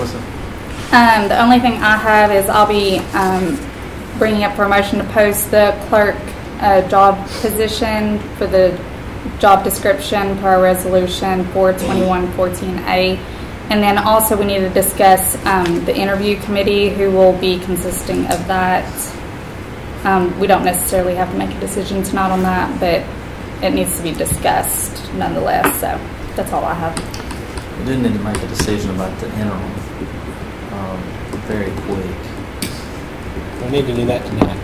Melissa? The only thing I have is I'll be bringing up for a motion to post the clerk job position for the job description per resolution 42114A. And then also we need to discuss the interview committee, who will be consisting of that. We don't necessarily have to make a decision tonight on that, but it needs to be discussed nonetheless. So that's all I have. We do need to make a decision about the interim very quick. We need to do that tonight.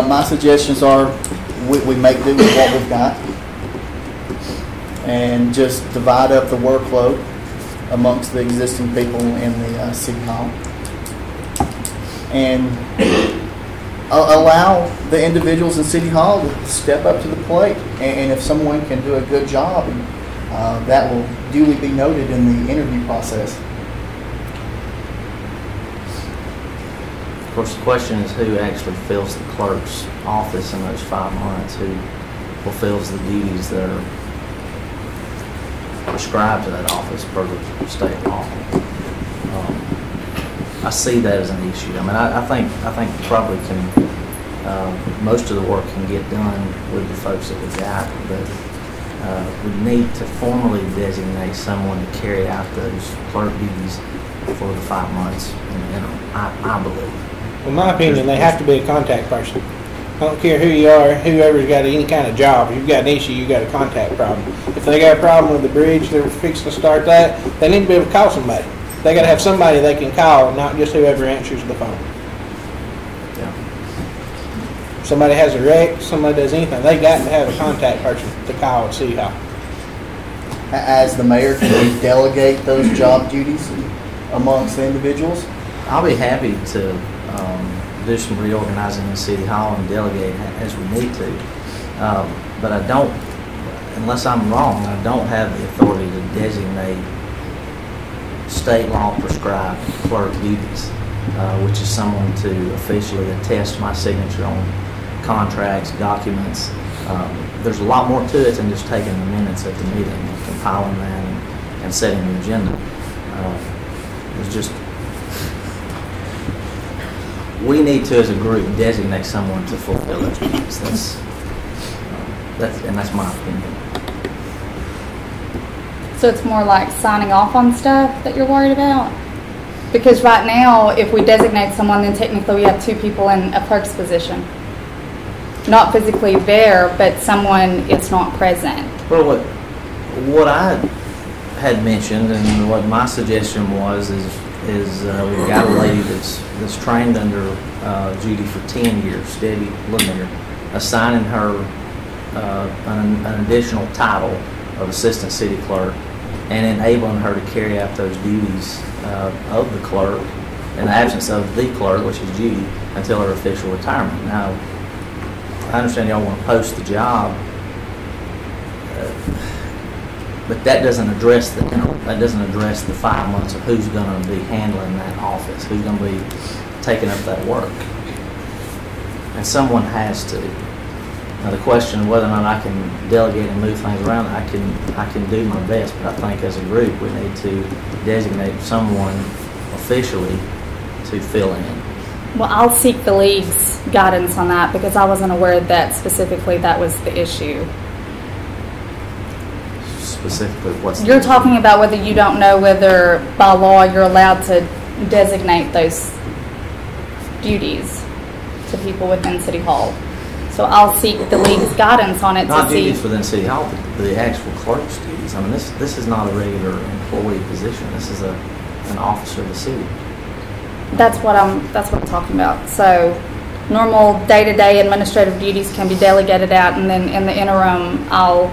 My suggestions are we make do with what we've got and just divide up the workload amongst the existing people in the City Hall and allow the individuals in City Hall to step up to the plate. And if someone can do a good job, that will duly be noted in the interview process. Of course, the question is who actually fills the clerk's office in those 5 months, who fulfills the duties that are prescribed to that office per the state law. I see that as an issue. I mean, I think probably can most of the work can get done with the folks that we got, but we need to formally designate someone to carry out those clerk duties for the 5 months in the interim. I believe. In my opinion, they have to be a contact person. I don't care who you are, whoever's got any kind of job. If you've got an issue, you've got a contact problem. If they got a problem with the bridge, they're fixing to start that, they need to be able to call somebody. They got to have somebody they can call, not just whoever answers the phone. Yeah. If somebody has a wreck, somebody does anything, they got to have a contact person to call at City Hall. As the mayor, can we delegate those job duties amongst the individuals? I'll be happy to do some reorganizing in City Hall and delegate as we need to. But I don't, unless I'm wrong, I don't have the authority to designate state law prescribed clerk duties, which is someone to officially attest my signature on contracts, documents. There's a lot more to it than just taking the minutes at the meeting and compiling that and setting the agenda. It's just, we need to, as a group, designate someone to fulfill those duties. That's my opinion. So it's more like signing off on stuff that you're worried about? Because right now, if we designate someone, then technically we have 2 people in a clerk's position. Not physically there, but someone is not present. Well, what I had mentioned and what my suggestion was is we've got a lady that's trained under Judy for 10 years, Debbie Lemire, assigning her an additional title of assistant city clerk and enabling her to carry out those duties of the clerk in the absence of the clerk, which is Judy, until her official retirement. Now, I understand y'all want to post the job, but that doesn't address the 5 months of who's going to be handling that office, who's going to be taking up that work, and someone has to. Now the question of whether or not I can delegate and move things around, I can do my best, but I think as a group we need to designate someone officially to fill in. Well, I'll seek the league's guidance on that because I wasn't aware that specifically that was the issue. Specifically, what's you're talking about whether you don't know whether by law you're allowed to designate those duties to people within City Hall. So I'll seek the league's guidance on it not to see. Not duties within City Hall, but the actual clerk's duties. I mean, this is not a regular employee position. This is an officer of the city. That's what I'm talking about. So normal day-to-day administrative duties can be delegated out, and then in the interim, I'll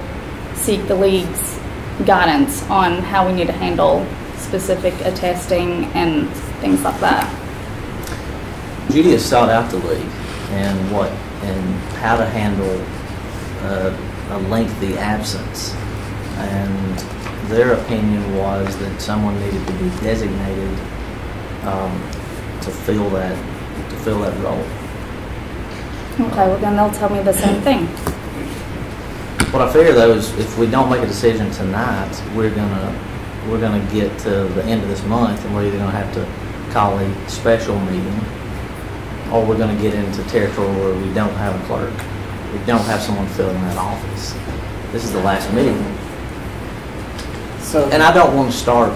seek the league's guidance on how we need to handle specific attesting and things like that. Judy has sought out the league and how to handle a lengthy absence, and their opinion was that someone needed to be designated to fill that role. Okay, well then they'll tell me the same thing. What I figure though is if we don't make a decision tonight, we're gonna we're gonna get to the end of this month and we're either gonna have to call a special meeting, or we're gonna get into territory where we don't have a clerk. We don't have someone filling that office. This is the last meeting. So, And I don't want to start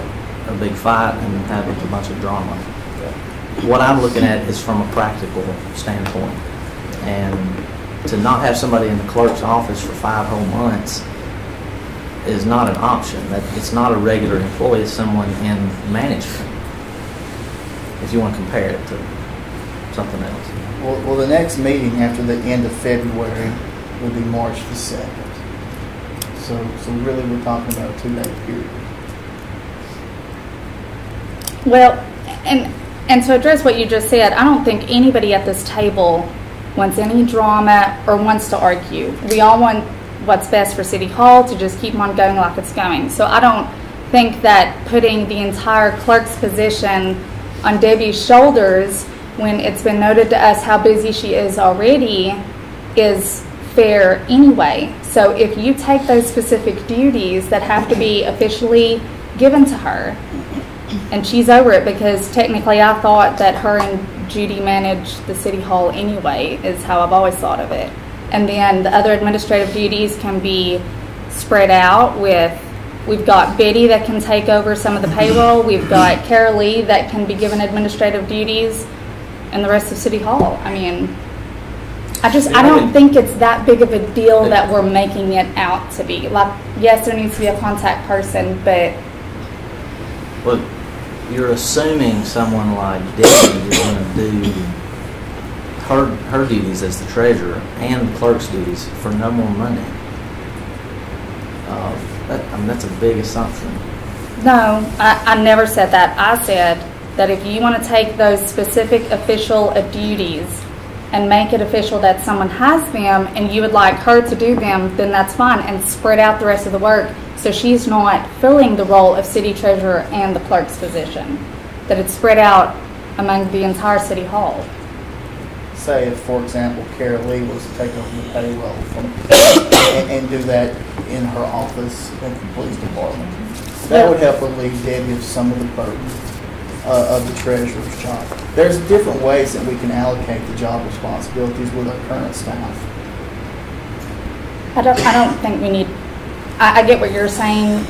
a big fight and have a bunch of drama. What I'm looking at is from a practical standpoint. And to not have somebody in the clerk's office for 5 whole months is not an option. It's not a regular employee, it's someone in management, if you want to compare it to something else. well, the next meeting after the end of February would be March the 2nd. So really we're talking about a 2-day period. Well, and to address what you just said, I don't think anybody at this table wants any drama or wants to argue. We all want what's best for City Hall, to just keep on going like it's going. So I don't think that putting the entire clerk's position on Debbie's shoulders, when it's been noted to us how busy she is already, is fair anyway. So if you take those specific duties that have to be officially given to her, and she's over it, because technically I thought that her and Judy managed the City Hall anyway, is how I've always thought of it. And then the other administrative duties can be spread out with, we've got Betty that can take over some of the payroll, we've got Carolee that can be given administrative duties, and the rest of City Hall. I mean, I don't think it's that big of a deal that we're making it out to be. Like, yes, there needs to be a contact person, but... Well, you're assuming someone like Debbie is going to do her duties as the treasurer and the clerk's duties for no more money. That's a big assumption. No, I never said that. I said that if you want to take those specific official duties and make it official that someone has them and you would like her to do them, then that's fine, and spread out the rest of the work so she's not filling the role of city treasurer and the clerk's position, that it's spread out among the entire City Hall. Say if, for example, Carolee was to take over the payroll and do that in her office at the police department, that would help relieve Debbie of some of the burden of the treasurer's job. There's different ways that we can allocate the job responsibilities with our current staff. I don't think we need, I get what you're saying,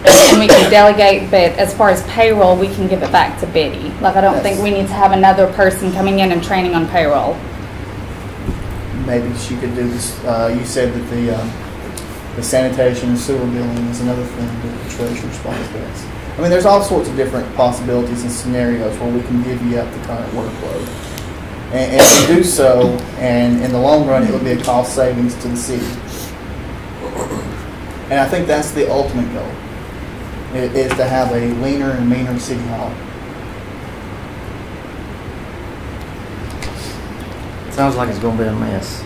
and we can delegate, but as far as payroll, we can give it back to Betty. Like, I don't think we need to have another person coming in and training on payroll. Maybe she could do this. You said that the sanitation and sewer billing is another thing that the treasurer's responsibilities. I mean, there's all sorts of different possibilities and scenarios where we can divvy up the current workload. And if we do so, and in the long run, it would be a cost savings to the city. And I think that's the ultimate goal, is to have a leaner and meaner City Hall. Sounds like it's going to be a mess.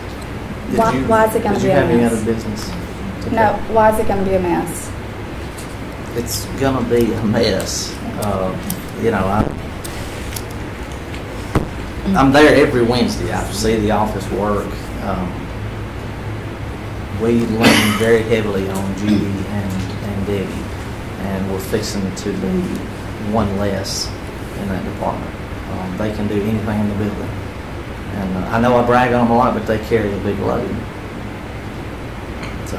Why is it going to be a mess? Did you have any other business? No, why is it going to be a mess? It's going to be a mess. I'm there every Wednesday. I see the office work. We lean very heavily on Judy and Debbie, and we're fixing to be one less in that department. They can do anything in the building. And I know I brag on them a lot, but they carry a big load. So,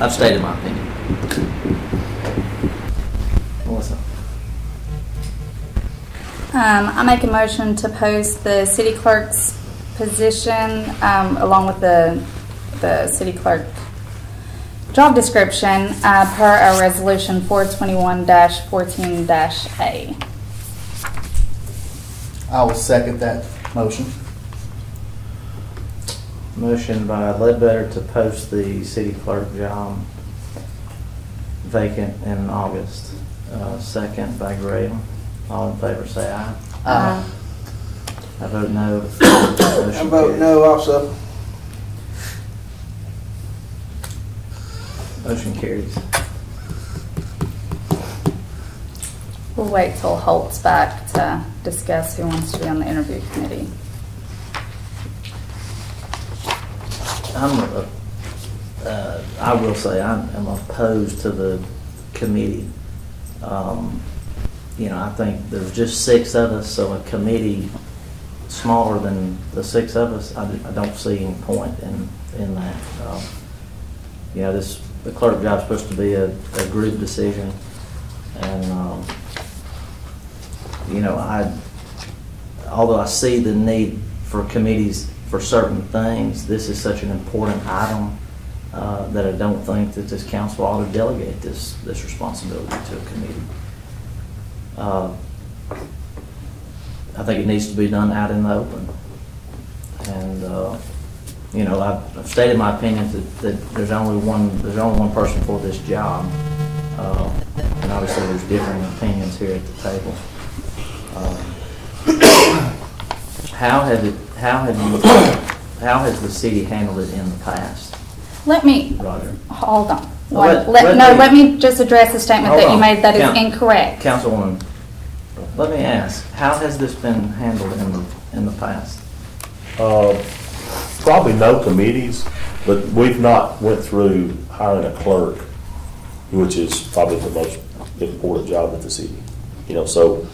I've stated my opinion. Melissa? I make a motion to post the city clerk's position along with the city clerk job description per our resolution 421-14-A. I will second that motion. Motion by Ledbetter to post the city clerk job vacant in August. Second by Graham. All in favor say aye. Aye. I vote no. I vote no also. Motion carries. We'll wait till Holt's back to discuss who wants to be on the interview committee. I will say I am opposed to the committee. You know, I think there's just 6 of us, so a committee smaller than the 6 of us, I don't see any point in that. You know, the clerk job's supposed to be a group decision, and you know, although I see the need for committees for certain things, this is such an important item that I don't think that this council ought to delegate this responsibility to a committee. I think it needs to be done out in the open. And you know, I've stated my opinion that there's only one person for this job, and obviously there's differing opinions here at the table. How has the city handled it in the past? Let me, Roger. hold on. Let Let me just address the statement that you on. made that is incorrect. Councilwoman, let me ask, how has this been handled in the past? Probably no committees, but we've not went through hiring a clerk, which is probably the most important job at the city. You know, so,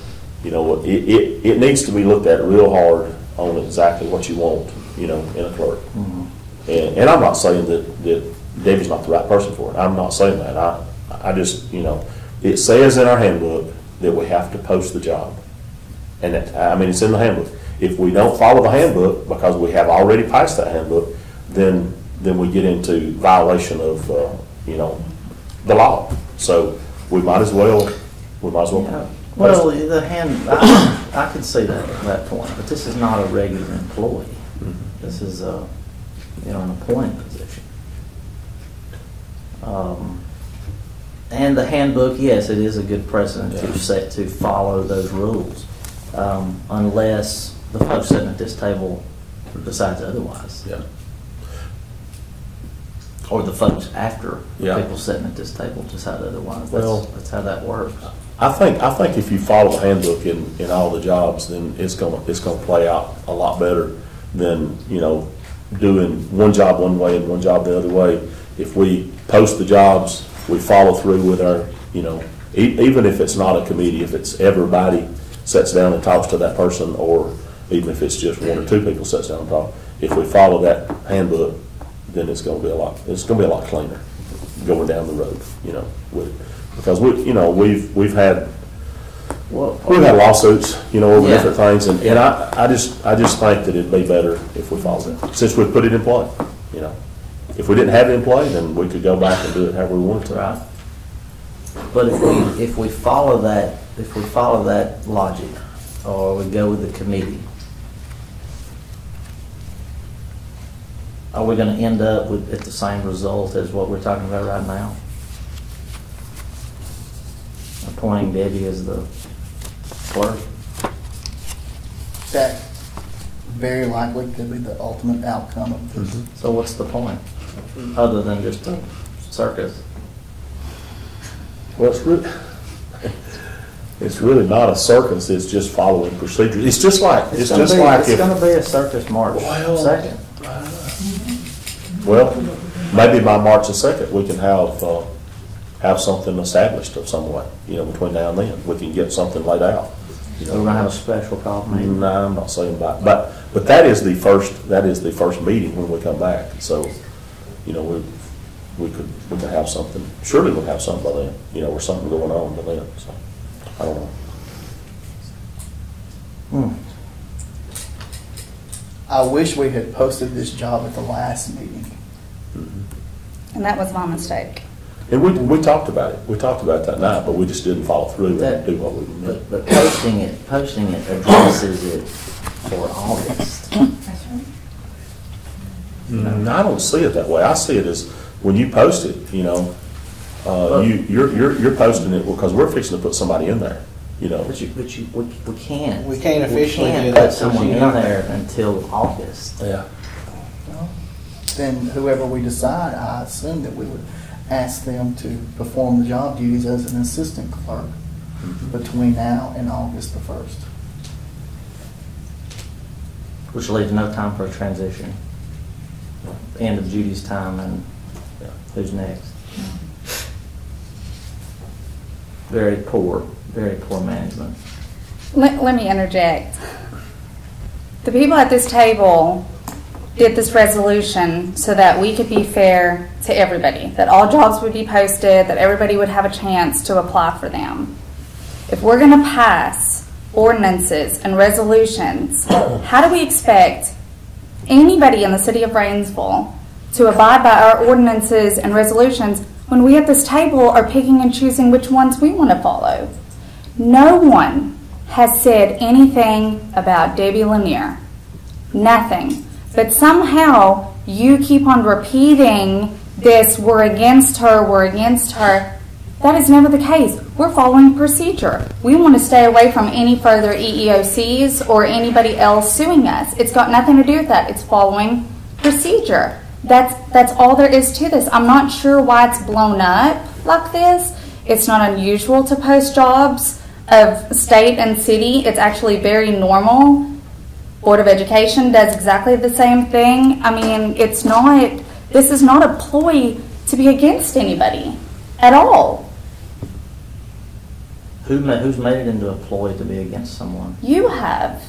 you know, it needs to be looked at real hard on exactly what you want, you know, in a clerk. Mm-hmm. And I'm not saying that Debbie's not the right person for it. I'm not saying that. I just, you know, it says in our handbook that we have to post the job. And I mean, it's in the handbook. If we don't follow the handbook, because we have already passed that handbook, then we get into violation of, you know, the law. So we might as well. Yeah. Well, I could see that point, but this is not a regular employee. Mm-hmm. This is you know, an appointed position. And the handbook, yes, it is a good precedent to follow those rules, unless the folks sitting at this table decides otherwise. Yeah. Or the folks after the people sitting at this table decide otherwise. That's how that works. I think if you follow the handbook in all the jobs, then it's gonna play out a lot better than, you know, doing one job one way and one job the other way. If we post the jobs, we follow through with our, you know, even if it's not a committee, if it's everybody sits down and talks to that person, or even if it's just 1 or 2 people sits down and talk, if we follow that handbook, then it's going to be a lot cleaner going down the road, you know, because we've had lawsuits, you know, over different things, and I just think that it'd be better if we followed it, since we put it in play, you know. If we didn't have it in play, then we could go back and do it however we wanted to. Right. But if we follow that logic, or we go with the committee, are we going to end up at the same result as what we're talking about right now? Appointing Debbie as the clerk? That very likely could be the ultimate outcome of this. Mm-hmm. So what's the point, other than just a circus? Well, it's really not a circus. It's just following procedures. It's just like it's going to be a circus March 2nd. Well, maybe by March the 2nd we can have something established of some way. You know, between now and then we can get something laid out. You know, we're going to have a special call meeting. No, I'm not saying about, but that is the first meeting when we come back. So, you know, we could have something. Surely we'll have something by then. You know, or something going on by then. So I don't know. I wish we had posted this job at the last meeting. Mm-hmm. And that was my mistake. And we talked about it. We talked about it that night, but we just didn't follow through and do what we did. But posting it addresses it for August. I don't see it that way. I see it as when you post it, you know, you're posting it because we're fixing to put somebody in there. You know, but we can't. We can't officially do put that someone in there until August. Yeah. Well, then whoever we decide, I assume that we would ask them to perform the job duties as an assistant clerk between now and August the 1st. Which leaves no time for a transition. The end of Judy's time and who's next. very poor management. Let me interject. The people at this table did this resolution so that we could be fair to everybody, that all jobs would be posted, that everybody would have a chance to apply for them. If we're going to pass ordinances and resolutions, how do we expect anybody in the city of Rainsville to abide by our ordinances and resolutions when we at this table are picking and choosing which ones we want to follow? No one has said anything about Debbie Lanier. Nothing. But somehow you keep on repeating this, we're against her, we're against her. That is never the case. We're following procedure. We want to stay away from any further EEOCs or anybody else suing us. It's got nothing to do with that. It's following procedure. That's all there is to this. I'm not sure why it's blown up like this. It's not unusual to post jobs of state and city. It's actually very normal. Board of Education does exactly the same thing. I mean, this is not a ploy to be against anybody at all. Who's made it into a ploy to be against someone? You have.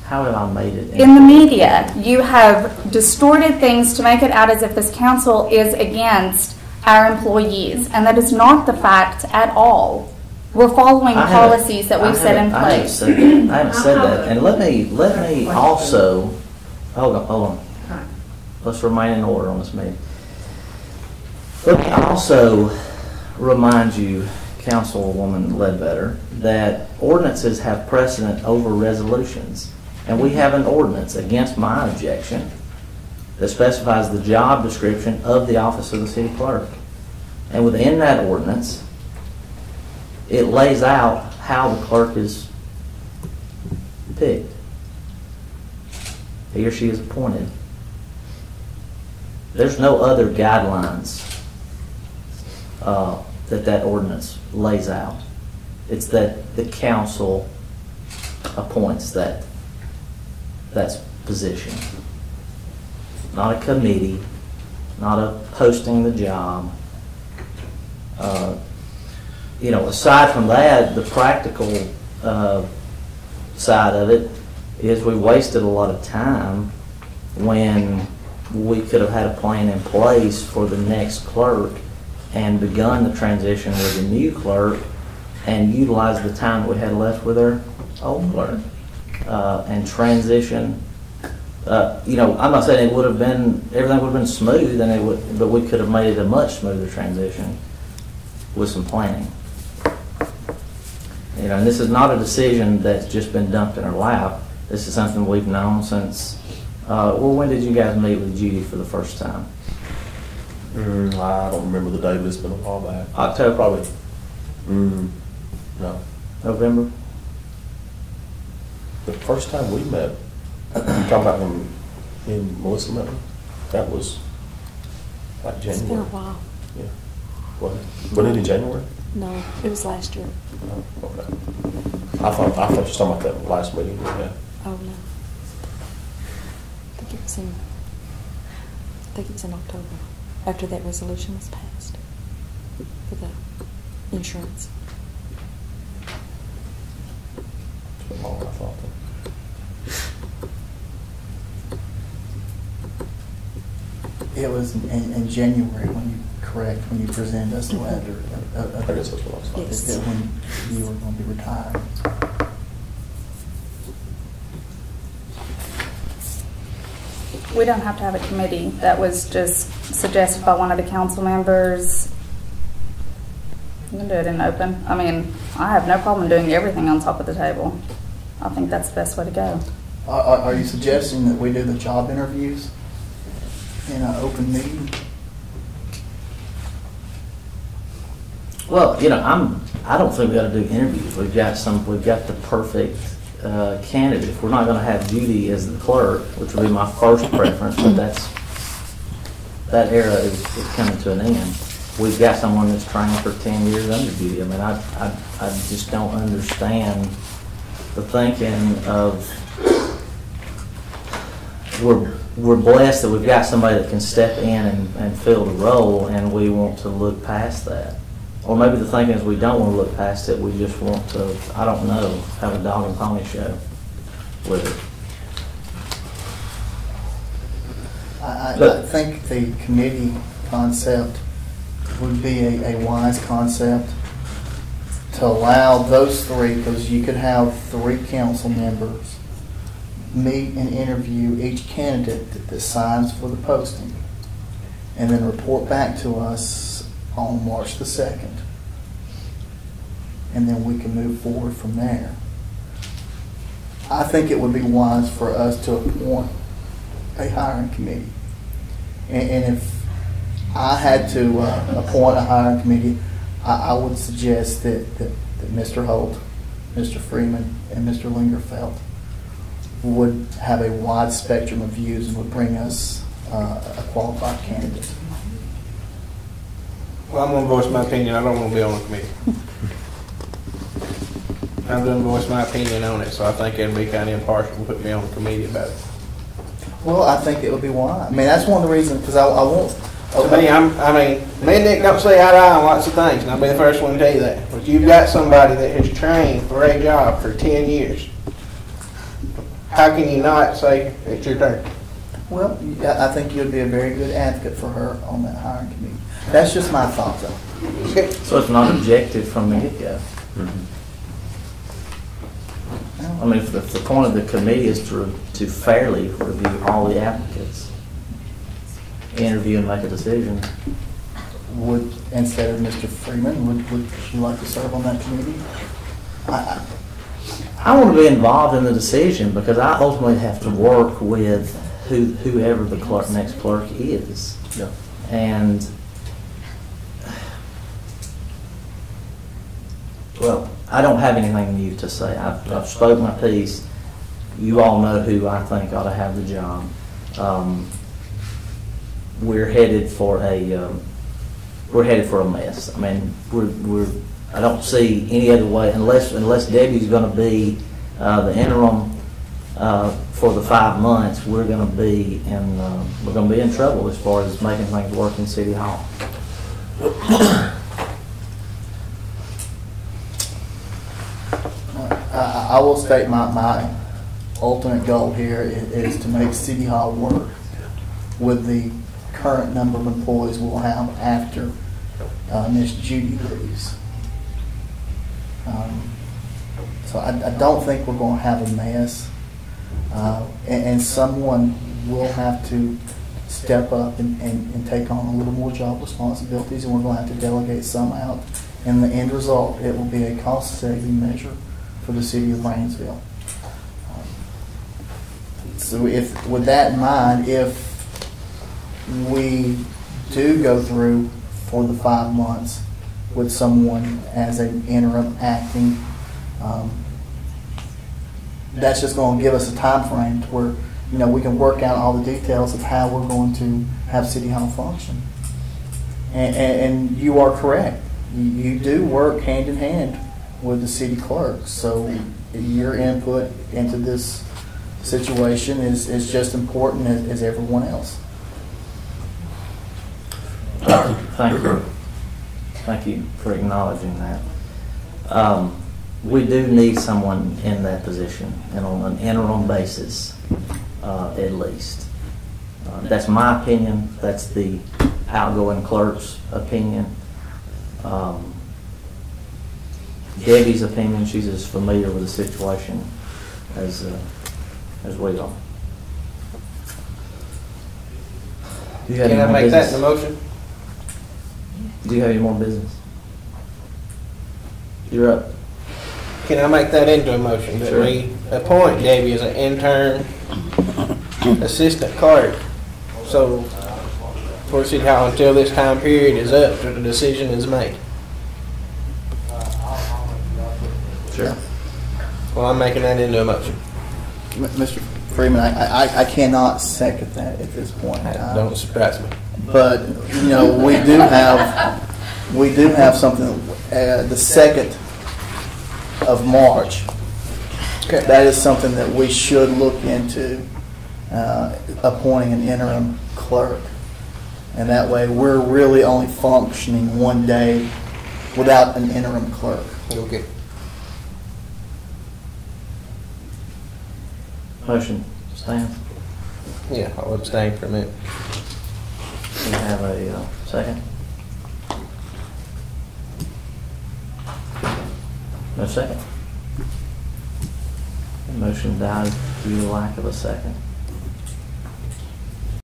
How have I made it? In the media, you have distorted things to make it out as if this council is against our employees, and that is not the fact at all. We're following policies that we've set in place. I haven't said that. And let me also, hold on. Let's remain in order on this meeting. Let me also remind you, Councilwoman Ledbetter, that ordinances have precedent over resolutions. And we have an ordinance against my objection that specifies the job description of the office of the city clerk. And within that ordinance, it lays out how the clerk is picked. He or she is appointed. There's no other guidelines that ordinance lays out. It's that the council appoints that position. Not a committee, not a posting the job. Aside from that, the practical side of it is we wasted a lot of time when we could have had a plan in place for the next clerk and begun the transition with the new clerk and utilize the time that we had left with our old clerk and transition. I'm not saying everything would have been smooth, but we could have made it a much smoother transition with some planning. And this is not a decision that's just been dumped in our lap. This is something we've known since, when did you guys meet with Judy for the first time? I don't remember the date, but it's been a while back. October? Probably. No. November? The first time we met, you talking about when me and Melissa met? That was like January. It's been a while. Yeah. Wasn't it in January? No, it was last year. Oh, okay. I thought you were talking about that last meeting we had. Oh, no. I think it was in October, after that resolution was passed for the insurance. It's been longer, I thought. It was in January when you presented us the letter. I guess that's what I was thinking. Yes. When you were going to be retired. We don't have to have a committee. That was just suggested by one of the council members. You can do it in open. I mean, I have no problem doing everything on top of the table. I think that's the best way to go. Are you suggesting that we do the job interviews in an open meeting? Well, I don't think we got to do interviews. We've got the perfect candidate. If we're not going to have Judy as the clerk, which would be my first preference, but that era is coming to an end. We've got someone that's trained for 10 years under Judy. I mean, I just don't understand the thinking of we're blessed that we've got somebody that can step in and fill the role, and we want to look past that. Or maybe the thinking is we don't want to look past it, we just want to, I don't know, have a dog and pony show with it. I think the committee concept would be a wise concept to allow those three, because you could have 3 council members meet and interview each candidate that signs for the posting, and then report back to us on March the 2nd. And then we can move forward from there. I think it would be wise for us to appoint a hiring committee. And if I had to appoint a hiring committee, I would suggest that Mr. Holt, Mr. Freeman, and Mr. Lingerfeld would have a wide spectrum of views and would bring us a qualified candidate. Well, I'm going to voice my opinion. I don't want to be on the committee. I'm going to voice my opinion on it, so I think it'd be kind of impartial to put me on the committee about it. Well, I think it would be wise. I mean, that's one of the reasons, because I won't. To me, me and Nick don't see eye to eye on lots of things, and I'll be the first one to tell you that. But you've got somebody that has trained for a job for 10 years. How can you not say it's your turn? Well, I think you'd be a very good advocate for her on that hiring committee. That's just my thoughts, though. So it's not objective from the get-go. I mean, if the point of the committee is to fairly review all the applicants, interview and make a decision. Would, instead of Mr. Freeman, would you like to serve on that committee? I want to be involved in the decision because I ultimately have to work with whoever the next clerk is. Yeah. And, well, I don't have anything new to say. I've spoke my piece. You all know who I think ought to have the job. We're headed for a mess. I mean, I don't see any other way unless Debbie's going to be the interim for the 5 months. We're going to be in trouble as far as making things work in City Hall. I will state my ultimate goal here is to make City Hall work with the current number of employees we'll have after Miss Judy leaves. So I don't think we're going to have a mess, and someone will have to step up and take on a little more job responsibilities, and we're going to have to delegate some out. And the end result, it will be a cost-saving measure for the city of Rainsville. So with that in mind, if we do go through for the 5 months with someone as an interim acting, that's just going to give us a time frame to where we can work out all the details of how we're going to have City Hall function. And you are correct. You do work hand in hand with the city clerk, so your input into this situation is just important as everyone else. Thank you. Thank you for acknowledging that. We do need someone in that position and on an interim basis, at least. That's my opinion. That's the outgoing clerk's opinion. Debbie's opinion, she's as familiar with the situation as we are. Can I make that in the motion? Do you have any more business? You're up. Can I make that into a motion that we appoint Debbie as an intern assistant clerk? So for City Hall until this time period is up, the decision is made. Sure. Well, I'm making that into a motion. Mr. Freeman, I cannot second that at this point. Don't surprise me. But we do have something the 2nd of March. Okay. That is something that we should look into, appointing an interim clerk, and that way we're really only functioning one day without an interim clerk. Okay. Motion stand. Yeah, I'll abstain from it. We have a second. No second. The motion died due to lack of a second.